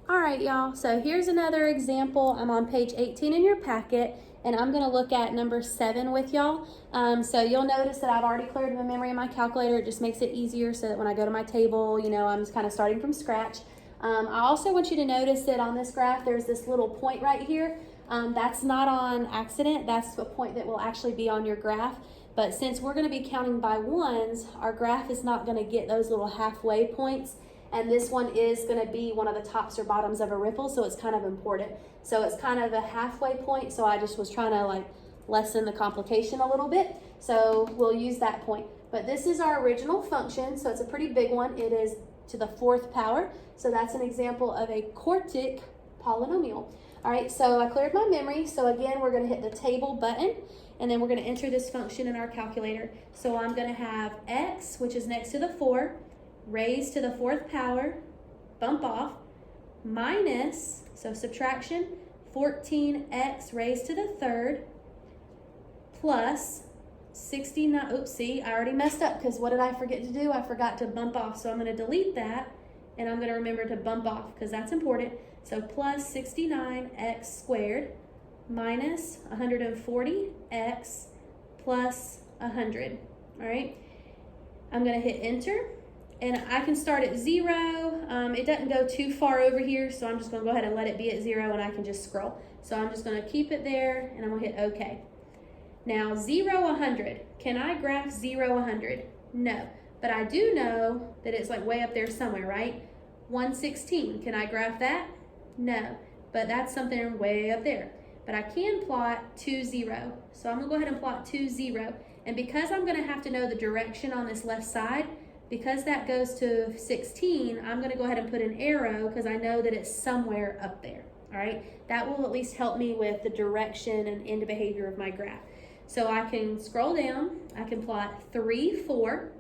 All right, y'all, so here's another example. I'm on page 18 in your packet, and I'm gonna look at number 7 with y'all. So you'll notice that I've already cleared my memory in my calculator. It just makes it easier so that when I go to my table, you know, I'm just kind of starting from scratch. I also want you to notice that on this graph, there's this little point right here. That's not on accident. That's a point that will actually be on your graph. But since we're gonna be counting by ones, our graph is not gonna get those little halfway points. And this one is going to be one of the tops or bottoms of a ripple, so it's kind of important. So it's kind of a halfway point, so I just was trying to like lessen the complication a little bit. So we'll use that point. But this is our original function, so it's a pretty big one. It is to the 4th power, so that's an example of a quartic polynomial. All right, so I cleared my memory. So again, we're going to hit the table button, and then we're going to enter this function in our calculator. So I'm going to have x, which is next to the 4, raised to the 4th power, bump off, minus, so subtraction, 14x raised to the 3rd, plus 69, oops, see, I already messed up because what did I forget to do? I forgot to bump off, so I'm going to delete that, and I'm going to remember to bump off because that's important. So plus 69x squared minus 140x plus 100, all right? I'm going to hit enter. And I can start at 0. It doesn't go too far over here, so I'm just going to go ahead and let it be at 0, and I can just scroll. So I'm just going to keep it there, and I'm going to hit OK. Now, 0, 100. Can I graph 0, 100? No. But I do know that it's like way up there somewhere, right? 116. Can I graph that? No. But that's something way up there. But I can plot 2, 0. So I'm going to go ahead and plot 2, 0. And because I'm going to have to know the direction on this left side, because that goes to 16, I'm going to go ahead and put an arrow because I know that it's somewhere up there, all right? That will at least help me with the direction and end behavior of my graph. So I can scroll down. I can plot 3, 4.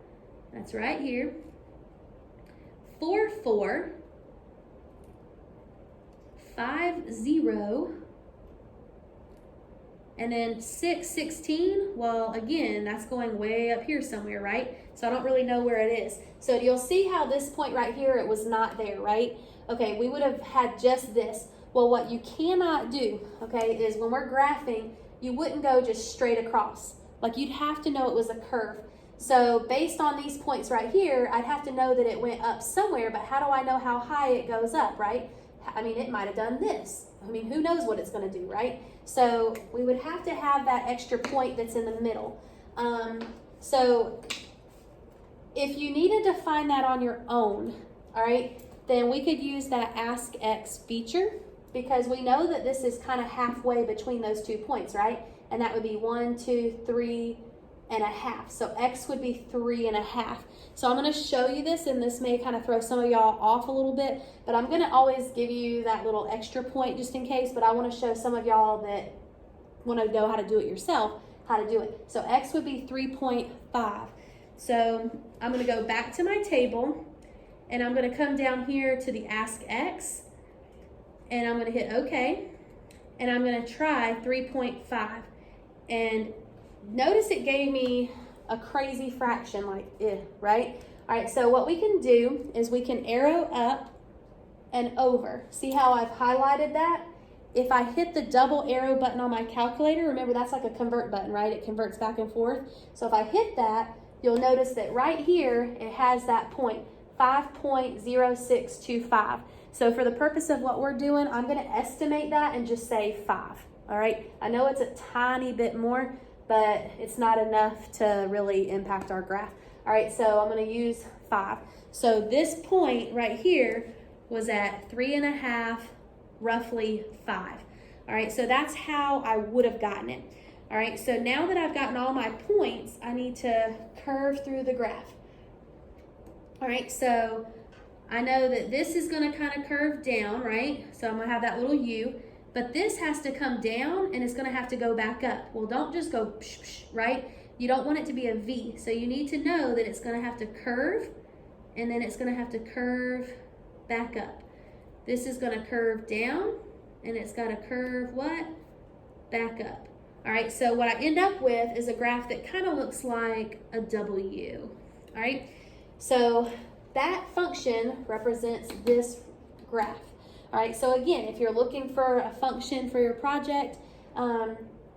That's right here. 4, 4. 5, 0. And then 6, 16, well, again, that's going way up here somewhere, right? So I don't really know where it is. So you'll see how this point right here, it was not there, right? Okay, we would have had just this. Well, what you cannot do, okay, is when we're graphing, you wouldn't go just straight across. Like you'd have to know it was a curve. So based on these points right here, I'd have to know that it went up somewhere, but how do I know how high it goes up, right? I mean, it might have done this. I mean, who knows what it's going to do, right? So we would have to have that extra point that's in the middle. So if you needed to find that on your own, all right, then we could use that Ask X feature because we know that this is kind of halfway between those 2 points, right? And that would be 1, 2, 3 and a half. So X would be 3 and a half. So I'm going to show you this, and this may kind of throw some of y'all off a little bit, but I'm going to always give you that little extra point just in case, but I want to show some of y'all that want to know how to do it yourself, how to do it. So X would be 3.5. So I'm going to go back to my table, and I'm going to come down here to the Ask X, and I'm going to hit OK, and I'm going to try 3.5. And notice it gave me a crazy fraction, like right? All right, so what we can do is we can arrow up and over. See how I've highlighted that? If I hit the double arrow button on my calculator, remember that's like a convert button, right? It converts back and forth. So if I hit that, you'll notice that right here, it has that point, 5.0625. So for the purpose of what we're doing, I'm gonna estimate that and just say 5, all right? I know it's a tiny bit more, but it's not enough to really impact our graph. All right, so I'm gonna use 5. So this point right here was at 3.5, roughly 5. All right, so that's how I would have gotten it. All right, so now that I've gotten all my points, I need to curve through the graph. All right, so I know that this is gonna kind of curve down, right? So I'm gonna have that little U. But this has to come down and it's gonna have to go back up. Well, don't just go psh, psh, right? You don't want it to be a V. So you need to know that it's gonna have to curve and then it's gonna have to curve back up. This is gonna curve down and it's gotta curve what? Back up. All right, so what I end up with is a graph that kind of looks like a W. All right, so that function represents this graph. All right, so again, if you're looking for a function for your project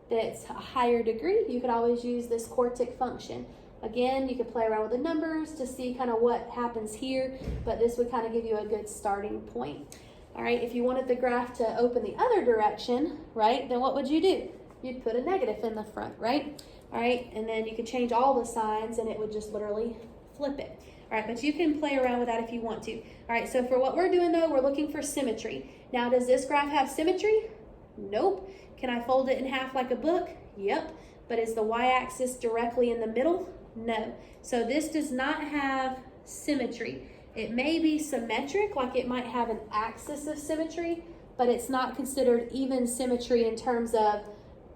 that's a higher degree, you could always use this quartic function. Again, you could play around with the numbers to see kind of what happens here, but this would kind of give you a good starting point. All right, if you wanted the graph to open the other direction, right, then what would you do? You'd put a negative in the front, right? All right, and then you could change all the signs and it would just literally flip it. All right, but you can play around with that if you want to. All right, so for what we're doing though, we're looking for symmetry. Now, does this graph have symmetry? Nope. Can I fold it in half like a book? Yep. But is the y-axis directly in the middle? No. So this does not have symmetry. It may be symmetric, like it might have an axis of symmetry, but it's not considered even symmetry in terms of,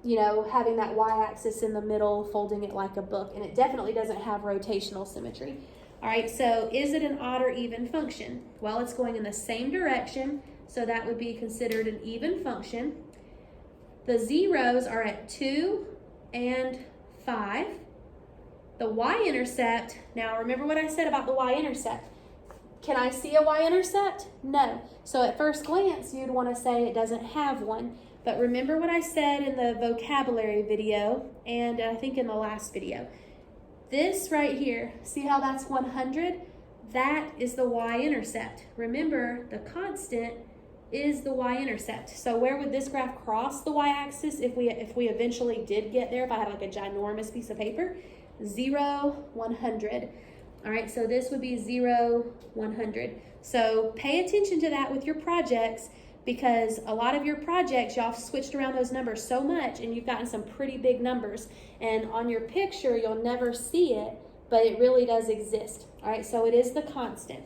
you know, having that y-axis in the middle, folding it like a book. And it definitely doesn't have rotational symmetry. All right, so is it an odd or even function? Well, it's going in the same direction, so that would be considered an even function. The zeros are at 2 and 5. The y-intercept, now remember what I said about the y-intercept. Can I see a y-intercept? No. So at first glance, you'd want to say it doesn't have one. But remember what I said in the vocabulary video, and I think in the last video. This right here, see how that's 100? That is the y-intercept. Remember, the constant is the y-intercept. So where would this graph cross the y-axis if we eventually did get there, if I had like a ginormous piece of paper? 0, 100. All right, so this would be 0, 100. So pay attention to that with your projects, because a lot of your projects, y'all switched around those numbers so much and you've gotten some pretty big numbers. And on your picture, you'll never see it, but it really does exist. All right, so it is the constant.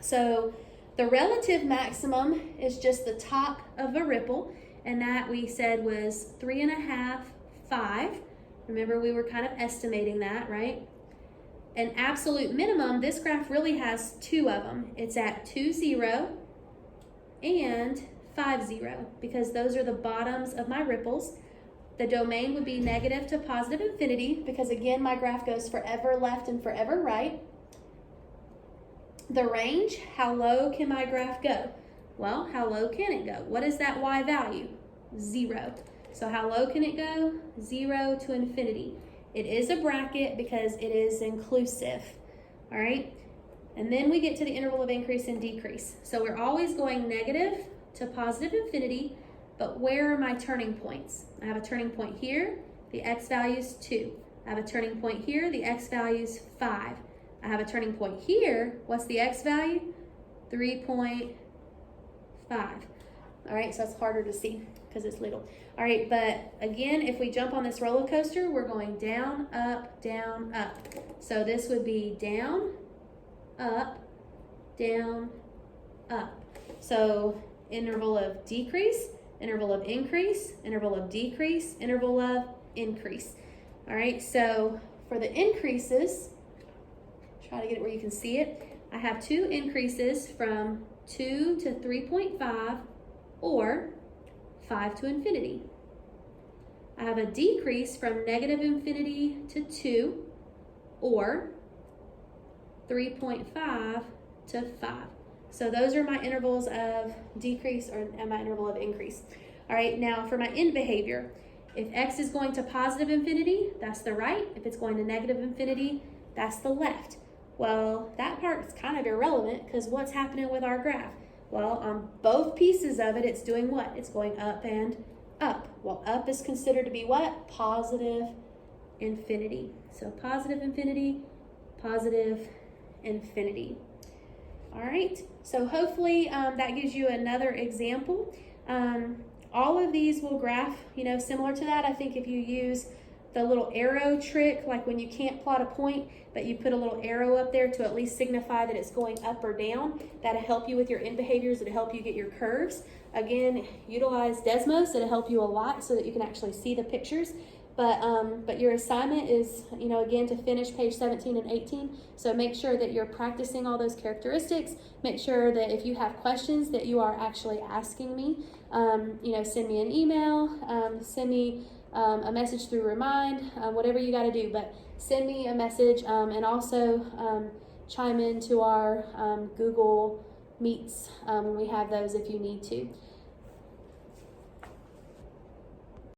So the relative maximum is just the top of a ripple, and that we said was 3.5, 5. Remember, we were kind of estimating that, right? An absolute minimum, this graph really has two of them. It's at 2, 0 and 5, 0, because those are the bottoms of my ripples. The domain would be negative to positive infinity, because again, my graph goes forever left and forever right. The range, how low can my graph go? Well, how low can it go? What is that y value? 0. So how low can it go? 0 to infinity. It is a bracket because it is inclusive, all right? And then we get to the interval of increase and decrease. So we're always going negative to positive infinity, but where are my turning points? I have a turning point here, the x value is 2. I have a turning point here, the x value is 5. I have a turning point here, what's the x value? 3.5. All right, so that's harder to see because it's little. All right, but again, if we jump on this roller coaster, we're going down, up, down, up. So this would be down, up, down, up. So interval of decrease, interval of increase, interval of decrease, interval of increase. All right, so for the increases, try to get it where you can see it. I have two increases from 2 to 3.5 or 5 to infinity. I have a decrease from negative infinity to 2 or 3.5 to 5. So those are my intervals of decrease and my interval of increase. All right, now for my end behavior, if x is going to positive infinity, that's the right. If it's going to negative infinity, that's the left. Well, that part's kind of irrelevant because what's happening with our graph? Well, on both pieces of it, it's doing what? It's going up and up. Well, up is considered to be what? Positive infinity. So positive infinity, positive infinity. All right, so hopefully that gives you another example. All of these will graph, similar to that. I think if you use the little arrow trick, like when you can't plot a point, but you put a little arrow up there to at least signify that it's going up or down, that'll help you with your end behaviors, it'll help you get your curves. Again, utilize Desmos, it'll help you a lot so that you can actually see the pictures. But your assignment is, again, to finish page 17 and 18. So make sure that you're practicing all those characteristics. Make sure that if you have questions that you are actually asking me. Send me an email, send me a message through Remind, whatever you got to do. But send me a message and also chime into our Google meets when we have those if you need to.